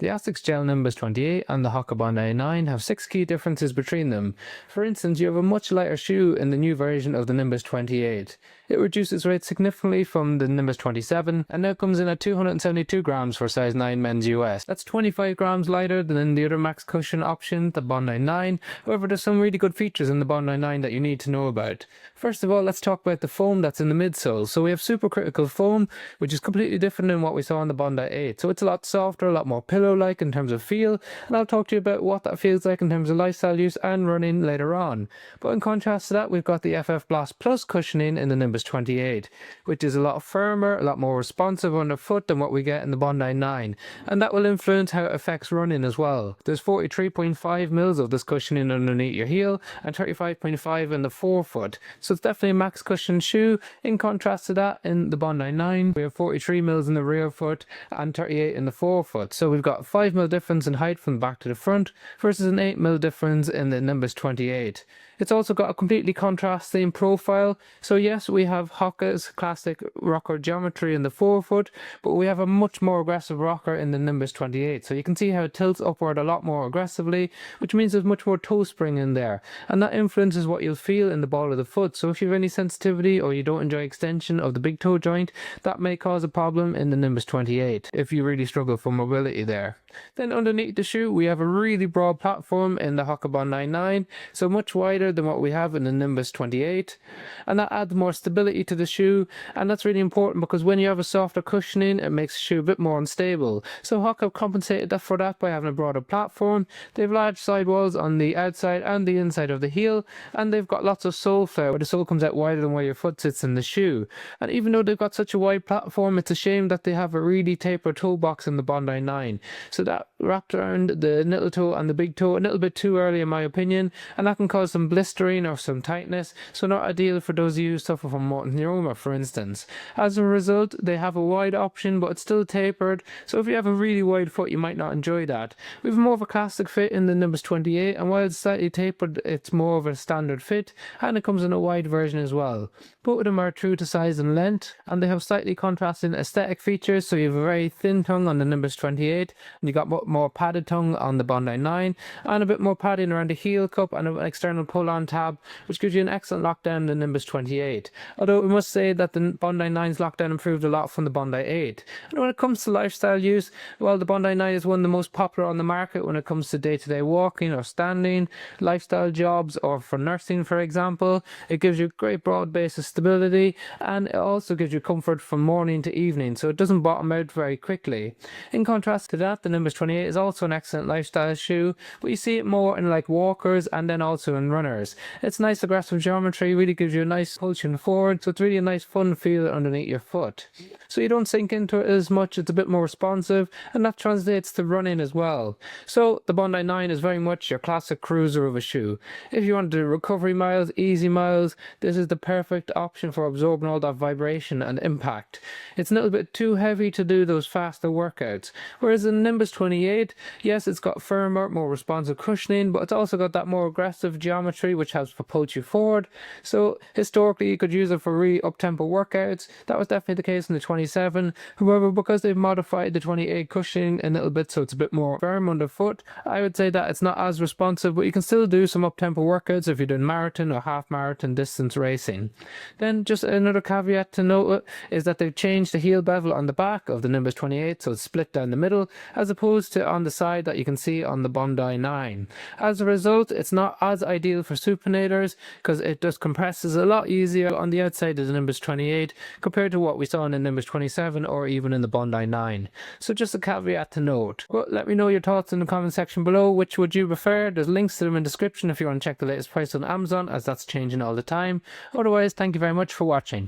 The ASICS Gel-Nimbus 28 and the Hoka Bondi 9 have 6 key differences between them. For instance, you have a much lighter shoe in the new version of the Nimbus 28. It reduces weight significantly from the Nimbus 27 and now comes in at 272 grams for size 9 men's US. That's 25 grams lighter than in the other max cushion option, the Bondi 9. However, there's some really good features in the Bondi 9 that you need to know about. First of all, let's talk about the foam that's in the midsole. So we have supercritical foam, which is completely different than what we saw on the Bondi 8. So it's a lot softer, a lot more pillow-like in terms of feel, and I'll talk to you about what that feels like in terms of lifestyle use and running later on. But in contrast to that, we've got the FF Blast Plus cushioning in the Nimbus 28, which is a lot firmer, a lot more responsive underfoot than what we get in the Bondi 9, and that will influence how it affects running as well. There's 43.5 mils of this cushioning underneath your heel and 35.5 in the forefoot, so it's definitely a max cushion shoe. In contrast to that, in the Bondi 9, we have 43 mils in the rear foot and 38 in the forefoot, so we've got 5 mil difference in height from the back to the front versus an 8 mil difference in the Nimbus 28. It's also got a completely contrasting profile. So yes, we have Hoka's classic rocker geometry in the forefoot, but we have a much more aggressive rocker in the Nimbus 28. So you can see how it tilts upward a lot more aggressively, which means there's much more toe spring in there. And that influences what you'll feel in the ball of the foot. So if you have any sensitivity or you don't enjoy extension of the big toe joint, that may cause a problem in the Nimbus 28 if you really struggle for mobility there. Then underneath the shoe, we have a really broad platform in the Hoka Bondi 9, so much wider than what we have in the Nimbus 28, and that adds more stability to the shoe, and that's really important because when you have a softer cushioning, it makes the shoe a bit more unstable. So Hoka compensated for that by having a broader platform. They have large sidewalls on the outside and the inside of the heel, and they've got lots of sole flare where the sole comes out wider than where your foot sits in the shoe. And even though they've got such a wide platform, it's a shame that they have a really tapered toe box in the Bondi 9. So that wrapped around the little toe and the big toe a little bit too early in my opinion, and that can cause some blistering or some tightness, so not ideal for those of you who suffer from motor neuroma, for instance. As a result, they have a wide option, but it's still tapered, so if you have a really wide foot you might not enjoy that. We have more of a classic fit in the Nimbus 28, and while it's slightly tapered, it's more of a standard fit, and it comes in a wide version as well. Both of them are true to size and length, and they have slightly contrasting aesthetic features. So you have a very thin tongue on the Nimbus 28, and you got more padded tongue on the Bondi 9, and a bit more padding around the heel cup and an external pull-on tab, which gives you an excellent lockdown in the Nimbus 28. Although we must say that the Bondi 9's lockdown improved a lot from the Bondi 8. And when it comes to lifestyle use, well, the Bondi 9 is one of the most popular on the market when it comes to day-to-day walking or standing, lifestyle jobs, or for nursing, for example. It gives you a great broad base of stability, and it also gives you comfort from morning to evening, so it doesn't bottom out very quickly. In contrast to that, the Nimbus 28 is also an excellent lifestyle shoe, but you see it more in like walkers and then also in runners. It's nice aggressive geometry, really gives you a nice pulsion forward, so it's really a nice fun feel underneath your foot. So you don't sink into it as much, it's a bit more responsive, and that translates to running as well. So the Bondi 9 is very much your classic cruiser of a shoe. If you want to do recovery miles, easy miles, this is the perfect option for absorbing all that vibration and impact. It's a little bit too heavy to do those faster workouts, whereas in Nimbus 28, yes, it's got firmer, more responsive cushioning, but it's also got that more aggressive geometry which helps propulse you forward. So historically you could use it for really up-tempo workouts. That was definitely the case in the 27. However, because they've modified the 28 cushioning a little bit so it's a bit more firm underfoot, I would say that it's not as responsive, but you can still do some up-tempo workouts if you're doing marathon or half marathon distance racing. Then just another caveat to note is that they've changed the heel bevel on the back of the Nimbus 28, so it's split down the middle as opposed to on the side that you can see on the Bondi 9. As a result, it's not as ideal for supinators because it just compresses a lot easier on the outside of the Nimbus 28 compared to what we saw in the Nimbus 27 or even in the Bondi 9. So just a caveat to note. But let me know your thoughts in the comment section below. Which would you prefer? There's links to them in the description if you want to check the latest price on Amazon, as that's changing all the time. Otherwise, thank you very much for watching.